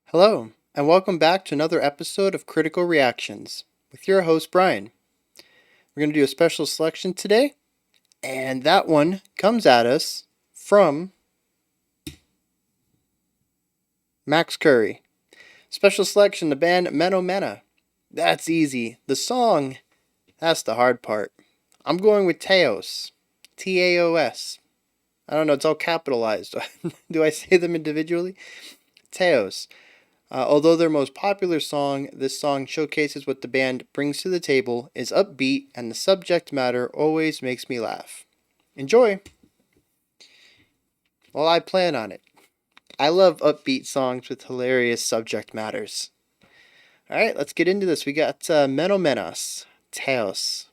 Hello, and welcome back to another episode of Critical Reactions with your host, Bryan. We're going to do a special selection today, and that one comes at us from Max Curry. Special selection, the band Menomena. That's easy. The song, that's the hard part. I'm going with TAOS. TAOS. I don't know, it's all capitalized. Do I say them individually? TAOS. Although their most popular song, this song showcases what the band brings to the table, is upbeat, and the subject matter always makes me laugh. Enjoy! Well, I plan on it. I love upbeat songs with hilarious subject matters. Alright, let's get into this. We got Menomenas, Taos.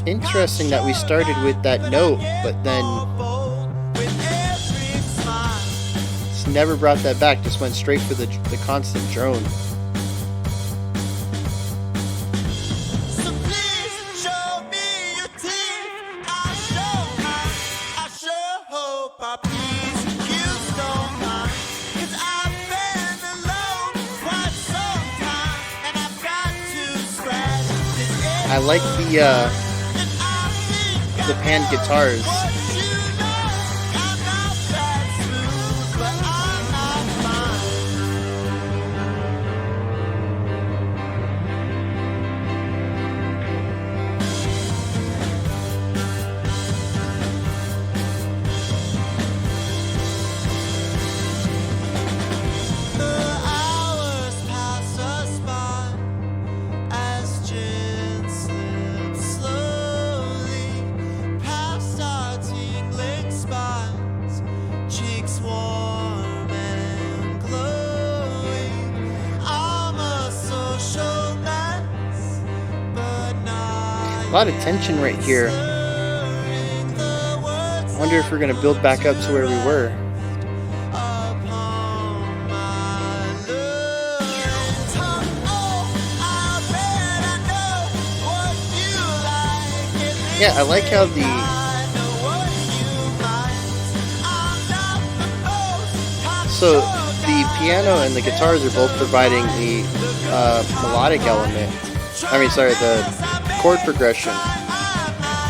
Interesting that we started with that note, but then just never brought that back, just went straight for the constant drone. I like the pan guitars. A lot of tension right here. I wonder if we're going to build back up to where we were. Yeah, I like how the piano and the guitars are both providing the melodic element. The chord progression,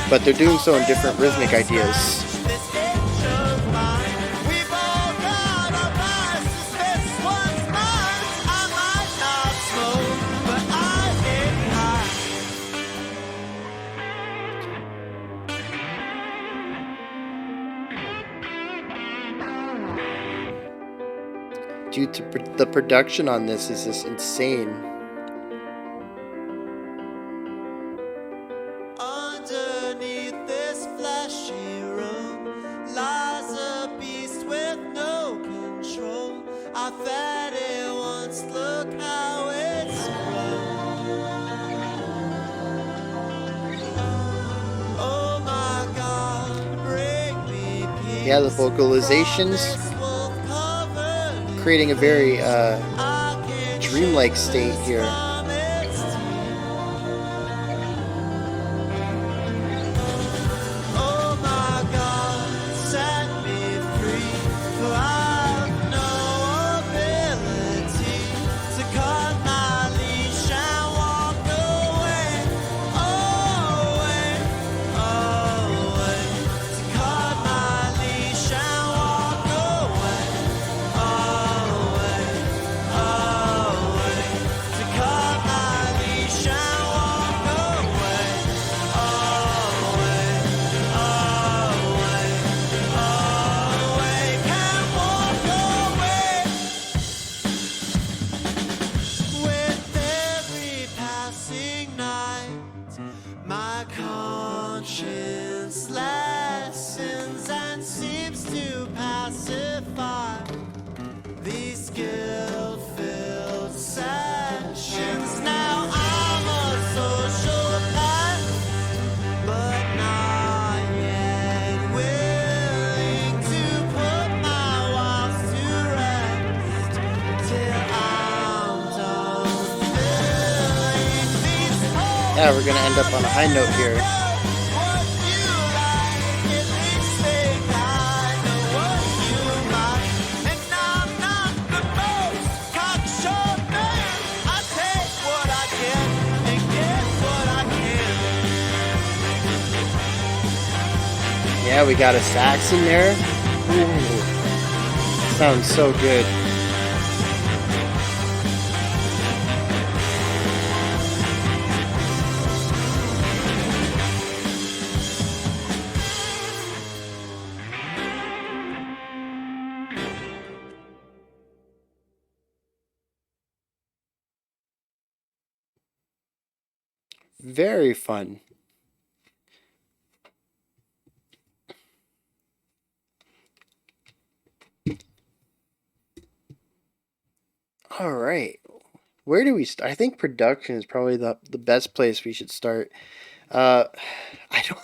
but they're doing so in different rhythmic ideas. Dude, the production on this is just insane. Yeah, the vocalizations creating a very dreamlike state here. Car Yeah, we're gonna end up on a high note here. Yeah, we got a sax in there. Ooh, sounds so good. Very fun. All right. Where do we start? I think production is probably the best place we should start. Uh, I don't.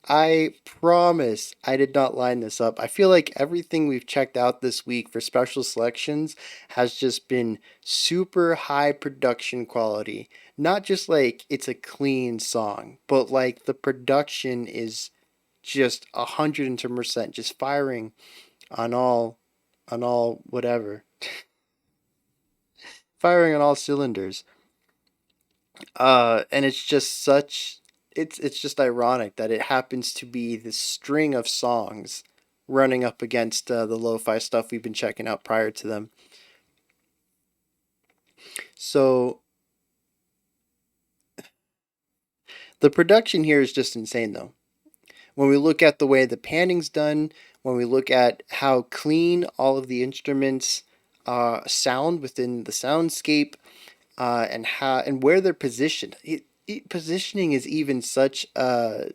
I promise I did not line this up. I feel like everything we've checked out this week for special selections has just been super high production quality. Not just like it's a clean song, but like the production is just 110%, just firing on all whatever, firing on all cylinders. And it's just such it's just ironic that it happens to be this string of songs running up against the lo-fi stuff we've been checking out prior to them. So the production here is just insane though. When we look at the way the panning's done, when we look at how clean all of the instruments sound within the soundscape, and where they're positioned. Positioning is even such a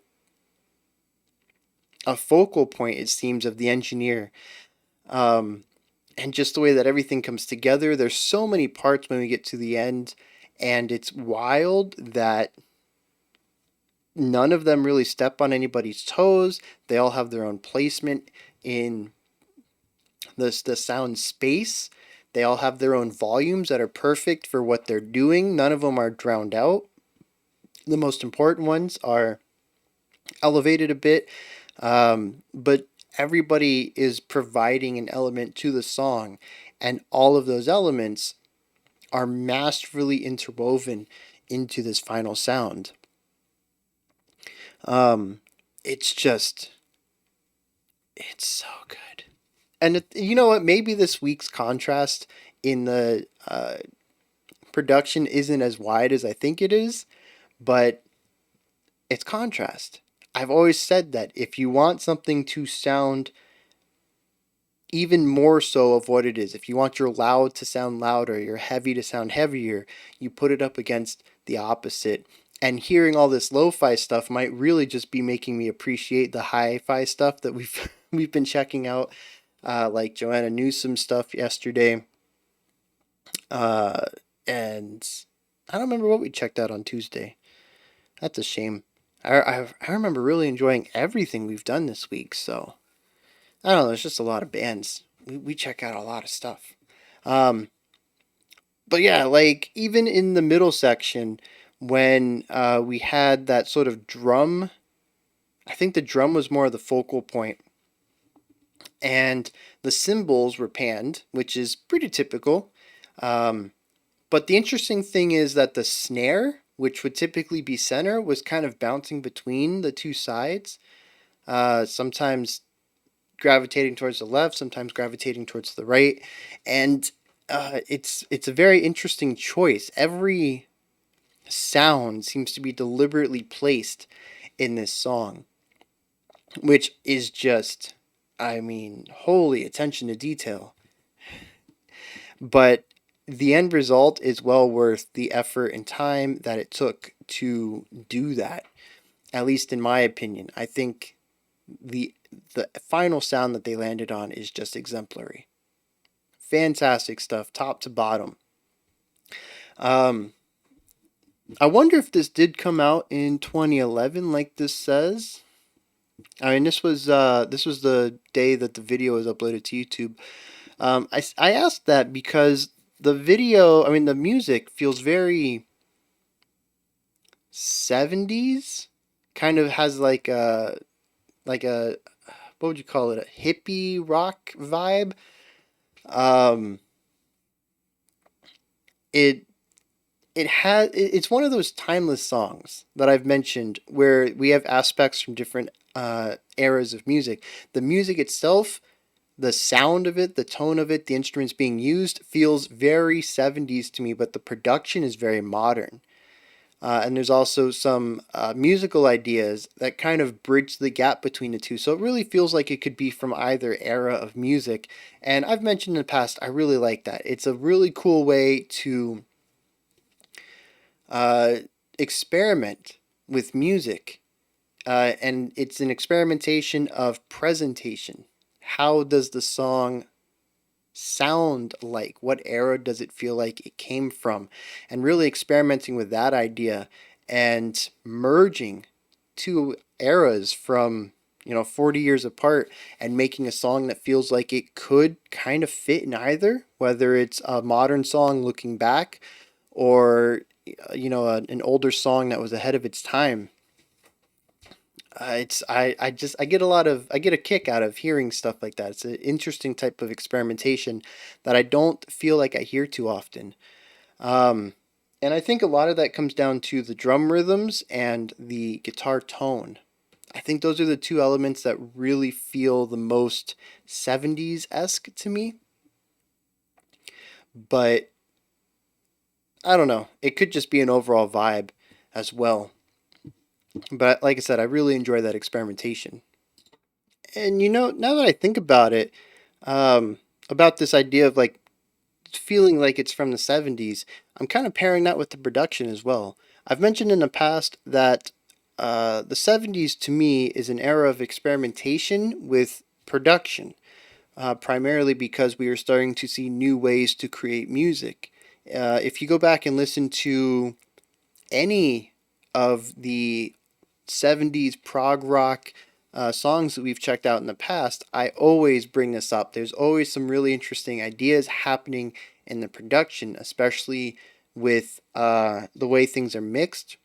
focal point, it seems, of the engineer. Um, and just the way that everything comes together. There's so many parts when we get to the end, and it's wild that none of them really step on anybody's toes. They all have their own placement in the sound space. They all have their own volumes that are perfect for what they're doing. None of them are drowned out. The most important ones are elevated a bit, but everybody is providing an element to the song, and all of those elements are masterfully interwoven into this final sound. Um, it's just, it's so good. And you know what? Maybe this week's contrast in the production isn't as wide as I think it is, but it's contrast. I've always said that if you want something to sound even more so of what it is, if you want your loud to sound louder, your heavy to sound heavier, you put it up against the opposite. And hearing all this lo-fi stuff might really just be making me appreciate the hi-fi stuff that we've we've been checking out, like Joanna Newsom stuff yesterday, uh, and I don't remember what we checked out on Tuesday. That's a shame. I remember really enjoying everything we've done this week. So I don't know. There's just a lot of bands. We check out a lot of stuff. Um, but yeah, like even in the middle section, when we had that sort of drum, I think the drum was more of the focal point, and the cymbals were panned, which is pretty typical. Um, but the interesting thing is that the snare, which would typically be center, was kind of bouncing between the two sides. Sometimes gravitating towards the left, sometimes gravitating towards the right, and it's a very interesting choice. Every sound seems to be deliberately placed in this song, which is just, I mean, holy attention to detail. But the end result is well worth the effort and time that it took to do that. At least in my opinion, I think the the final sound that they landed on is just exemplary. Fantastic stuff, top to bottom. Um, I wonder if this did come out in 2011, like this says. I mean, this was the day that the video was uploaded to YouTube. I asked that because the video, I mean, the music feels very 70s, kind of has like a what would you call it? A hippie rock vibe. Um, it it's one of those timeless songs that I've mentioned where we have aspects from different eras of music. The music itself, the sound of it, the tone of it, the instruments being used feels very 70s to me, but the production is very modern. And there's also some musical ideas that kind of bridge the gap between the two. So it really feels like it could be from either era of music. And I've mentioned in the past, I really like that. It's a really cool way to uh, experiment with music. And it's an experimentation of presentation. How does the song sound like? What era does it feel like it came from? And really experimenting with that idea and merging two eras from 40 years apart and making a song that feels like it could kind of fit in either, whether it's a modern song looking back or an older song that was ahead of its time. It's I get I get a kick out of hearing stuff like that. It's an interesting type of experimentation that I don't feel like I hear too often. Um, and I think a lot of that comes down to the drum rhythms and the guitar tone. I think those are the two elements that really feel the most 70s esque to me. But I don't know. It could just be an overall vibe as well. But like I said, I really enjoy that experimentation. And now that I think about it, about this idea of like feeling like it's from the 70s, I'm kind of pairing that with the production as well. I've mentioned in the past that the 70s to me is an era of experimentation with production, primarily because we are starting to see new ways to create music. If you go back and listen to any of the 70s prog rock songs that we've checked out in the past, I always bring this up. There's always some really interesting ideas happening in the production, especially with the way things are mixed.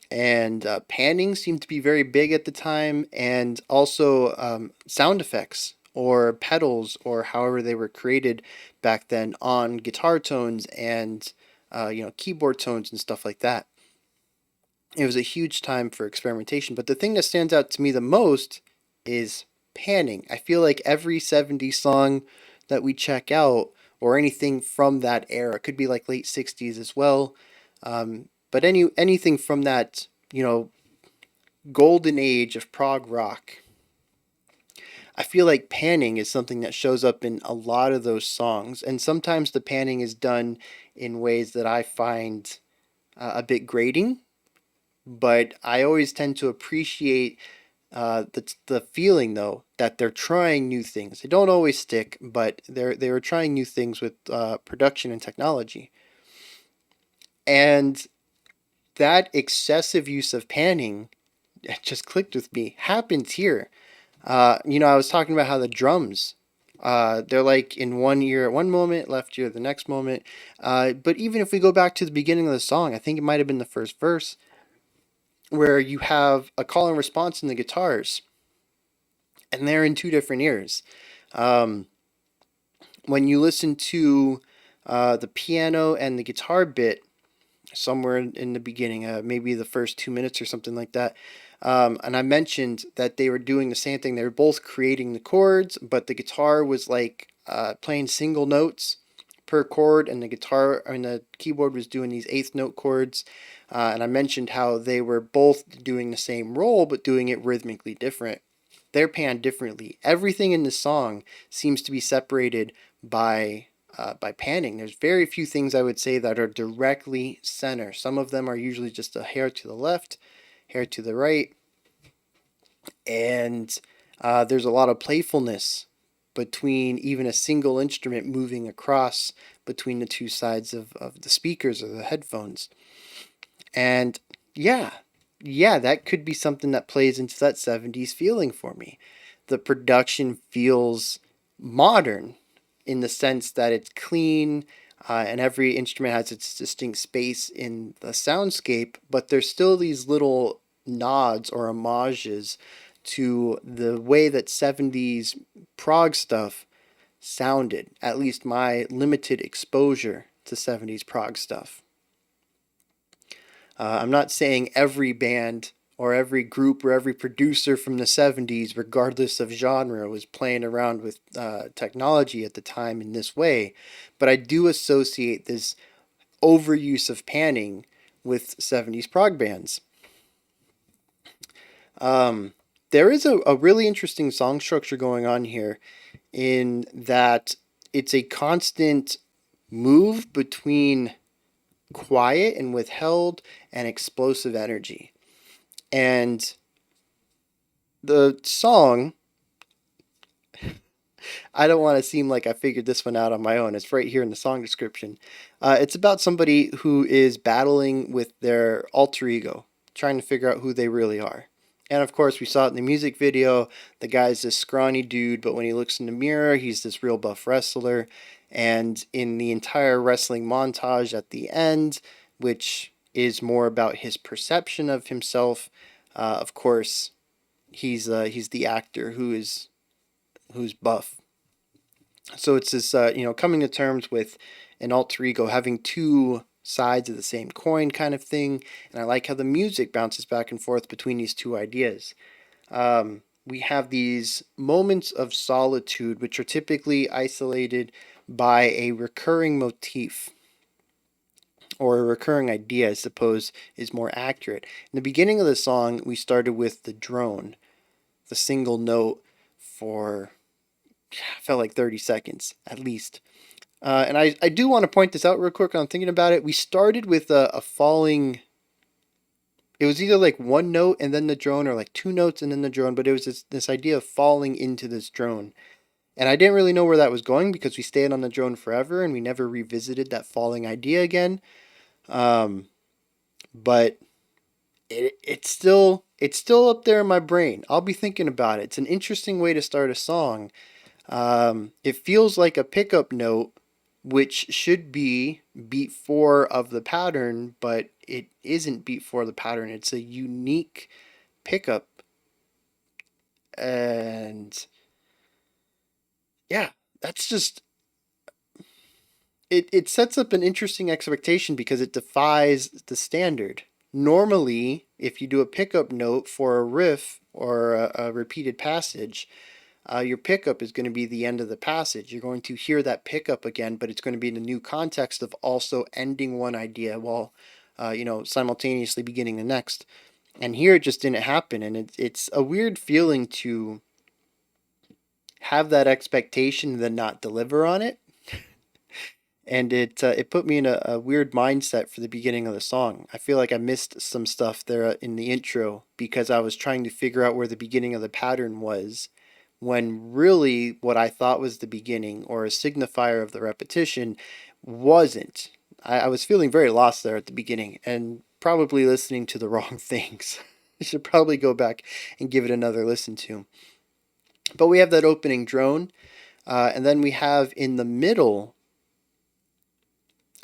And panning seemed to be very big at the time, and also sound effects or pedals or however they were created back then on guitar tones and keyboard tones and stuff like that. It was a huge time for experimentation. But the thing that stands out to me the most is panning. I feel like every 70s song that we check out, or anything from that era, could be like late 60s as well. But anything from that, golden age of prog rock, I feel like panning is something that shows up in a lot of those songs. And sometimes the panning is done in ways that I find a bit grating, but I always tend to appreciate the feeling though that they're trying new things. They don't always stick, but they were trying new things with production and technology. And that excessive use of panning, it just clicked with me, happens here. I was talking about how the drums, they're like in one ear at one moment, left ear the next moment. But even if we go back to the beginning of the song, I think it might have been the first verse, where you have a call and response in the guitars, and they're in two different ears. Um, when you listen to the piano and the guitar bit somewhere in the beginning, maybe the first 2 minutes or something like that. And I mentioned that they were doing the same thing. They were both creating the chords, but the guitar was like playing single notes per chord, and the keyboard was doing these eighth note chords. And I mentioned how they were both doing the same role, but doing it rhythmically different. They're panned differently. Everything in the song seems to be separated by panning. There's very few things I would say that are directly center. Some of them are usually just a hair to the left, hair to the right, and there's a lot of playfulness between even a single instrument moving across between the two sides of the speakers or the headphones. And yeah, yeah, that could be something that plays into that 70s feeling for me. The production feels modern in the sense that it's clean. and every instrument has its distinct space in the soundscape, but there's still these little nods or homages to the way that 70s prog stuff sounded, at least my limited exposure to 70s prog stuff. I'm not saying every band or every group or every producer from the 70s, regardless of genre, was playing around with technology at the time in this way, but I do associate this overuse of panning with 70s prog bands. There is a really interesting song structure going on here in that it's a constant move between quiet and withheld and explosive energy. And the song, I don't want to seem like I figured this one out on my own. It's right here in the song description. It's about somebody who is battling with their alter ego, trying to figure out who they really are. And of course, we saw it in the music video. The guy's this scrawny dude, but when he looks in the mirror, he's this real buff wrestler. And in the entire wrestling montage at the end, which is more about his perception of himself, of course, he's the actor who's buff. So it's this coming to terms with an alter ego having two sides of the same coin kind of thing, and I like how the music bounces back and forth between these two ideas. We have these moments of solitude, which are typically isolated by a recurring motif or a recurring idea, I suppose, is more accurate. In the beginning of the song, we started with the drone, the single note for felt like 30 seconds at least. And I do want to point this out real quick. I'm thinking about it. We started with a falling. It was either like one note and then the drone, or like two notes and then the drone. But it was this idea of falling into this drone, and I didn't really know where that was going because we stayed on the drone forever and we never revisited that falling idea again. But it's still up there in my brain. I'll be thinking about it. It's an interesting way to start a song. It feels like a pickup note, which should be beat four of the pattern, but it isn't beat four of the pattern. It's a unique pickup. And yeah, that's just it sets up an interesting expectation because it defies the standard. Normally, if you do a pickup note for a riff or a repeated passage, your pickup is going to be the end of the passage. You're going to hear that pickup again, but it's going to be in a new context of also ending one idea while, simultaneously beginning the next. And here it just didn't happen, and it's a weird feeling to have that expectation and then not deliver on it. And it put me in a weird mindset for the beginning of the song. I feel like I missed some stuff there in the intro because I was trying to figure out where the beginning of the pattern was, when really what I thought was the beginning or a signifier of the repetition wasn't. I was feeling very lost there at the beginning and probably listening to the wrong things. I should probably go back and give it another listen to. But we have that opening drone, and then we have in the middle.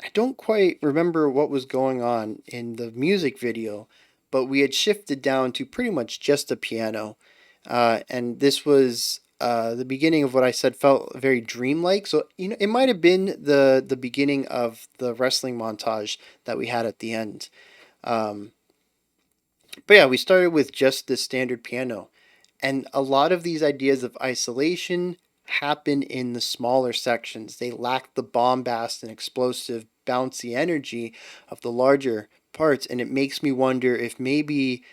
I don't quite remember what was going on in the music video, but we had shifted down to pretty much just a piano. And this was the beginning of what I said felt very dreamlike. So, it might have been the beginning of the wrestling montage that we had at the end. But yeah, we started with just the standard piano. And a lot of these ideas of isolation happen in the smaller sections. They lack the bombast and explosive, bouncy energy of the larger parts. And it makes me wonder if maybe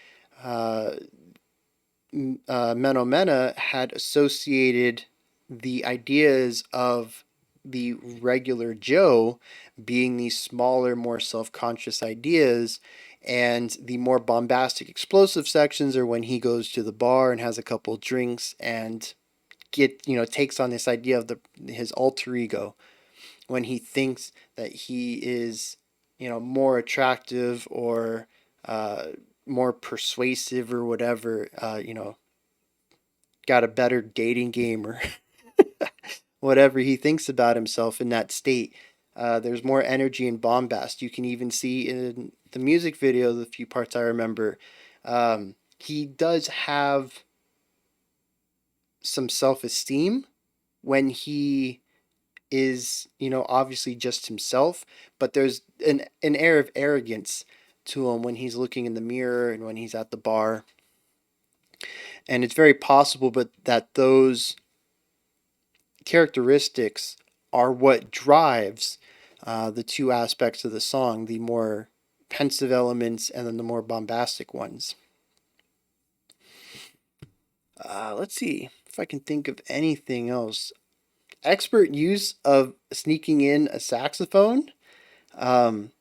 Menomena had associated the ideas of the regular Joe being these smaller, more self conscious ideas, and the more bombastic, explosive sections are when he goes to the bar and has a couple drinks and takes on this idea of his alter ego, when he thinks that he is more attractive or more persuasive or whatever, got a better dating game or whatever he thinks about himself in that state. There's more energy and bombast. You can even see in the music video, the few parts I remember, he does have some self-esteem when he is, obviously just himself, but there's an air of arrogance to him when he's looking in the mirror and when he's at the bar. And it's very possible but that those characteristics are what drives the two aspects of the song, the more pensive elements and then the more bombastic ones. Let's see if I can think of anything else. Expert use of sneaking in a saxophone. Um,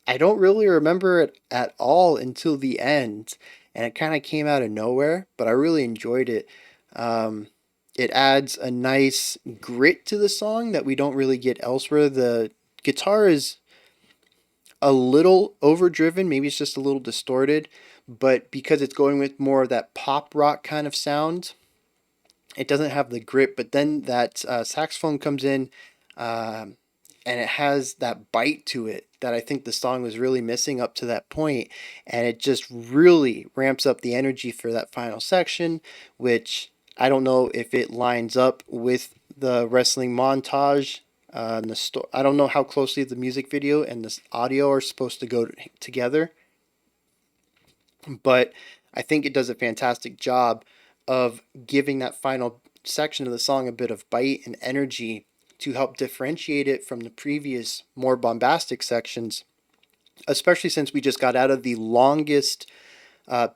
I don't really remember it at all until the end, and it kind of came out of nowhere, but I really enjoyed it. Um, it adds a nice grit to the song that we don't really get elsewhere. The guitar is a little overdriven, maybe it's just a little distorted, but because it's going with more of that pop rock kind of sound, it doesn't have the grit. But then that saxophone comes in, um, and it has that bite to it that I think the song was really missing up to that point, and it just really ramps up the energy for that final section, which I don't know if it lines up with the wrestling montage. I don't know how closely the music video and this audio are supposed to go together, but I think it does a fantastic job of giving that final section of the song a bit of bite and energy to help differentiate it from the previous more bombastic sections, especially since we just got out of the longest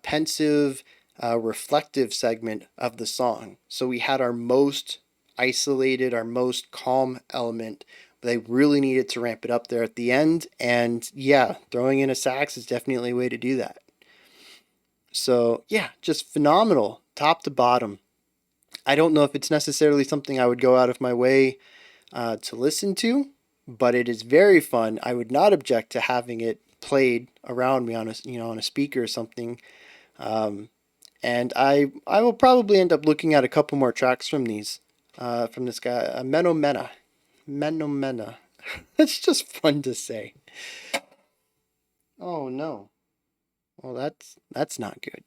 pensive, reflective segment of the song. So we had our most isolated, our most calm element. They really needed to ramp it up there at the end, and yeah, throwing in a sax is definitely a way to do that. So yeah, just phenomenal, top to bottom. I don't know if it's necessarily something I would go out of my way to listen to, but it is very fun. I would not object to having it played around me on a speaker or something. Um, and I will probably end up looking at a couple more tracks from this guy, Menomena. It's just fun to say. Oh no. Well, that's not good.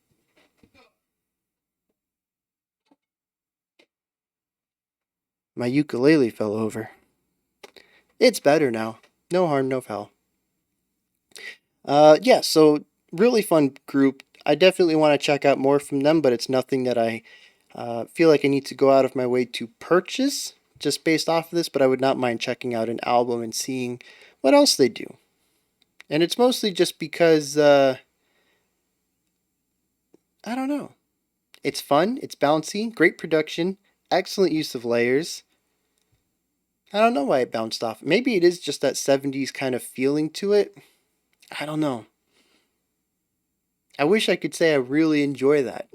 My ukulele fell over. It's better now. No harm, no foul. Yeah, so really fun group. I definitely want to check out more from them, but it's nothing that I feel like I need to go out of my way to purchase just based off of this, but I would not mind checking out an album and seeing what else they do. And it's mostly just because, I don't know. It's fun, it's bouncy, great production, excellent use of layers. I don't know why it bounced off. Maybe it is just that 70s kind of feeling to it. I don't know. I wish I could say I really enjoy that.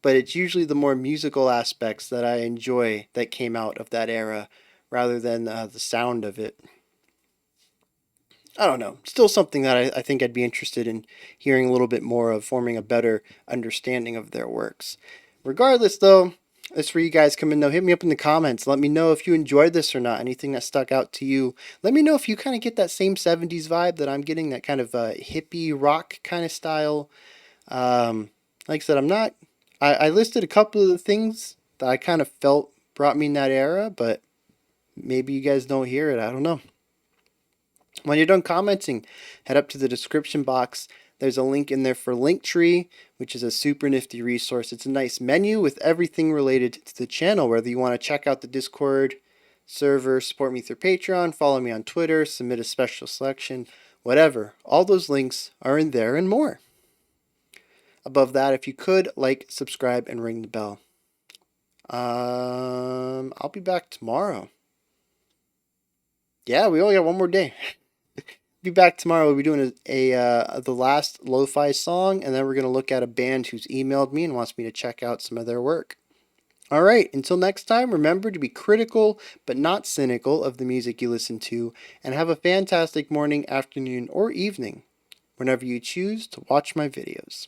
But it's usually the more musical aspects that I enjoy that came out of that era rather than the sound of it. I don't know. Still something that I think I'd be interested in hearing a little bit more of, forming a better understanding of their works. Regardless, though, that's where you guys come in, though. Hit me up in the comments. Let me know if you enjoyed this or not. Anything that stuck out to you. Let me know if you kind of get that same 70s vibe that I'm getting, that kind of hippie rock kind of style. Like I said, I'm not. I listed a couple of the things that I kind of felt brought me in that era, but maybe you guys don't hear it. I don't know. When you're done commenting, head up to the description box. There's a link in there for Linktree, which is a super nifty resource. It's a nice menu with everything related to the channel, whether you want to check out the Discord server, support me through Patreon, follow me on Twitter, submit a special selection, whatever. All those links are in there and more. Above that, if you could, like, subscribe, and ring the bell. I'll be back tomorrow. Yeah, we only got one more day. Be back tomorrow. We'll be doing the last lo-fi song, and then we're gonna look at a band who's emailed me and wants me to check out some of their work. All right, until next time, remember to be critical but not cynical of the music you listen to, and have a fantastic morning, afternoon, or evening whenever you choose to watch my videos.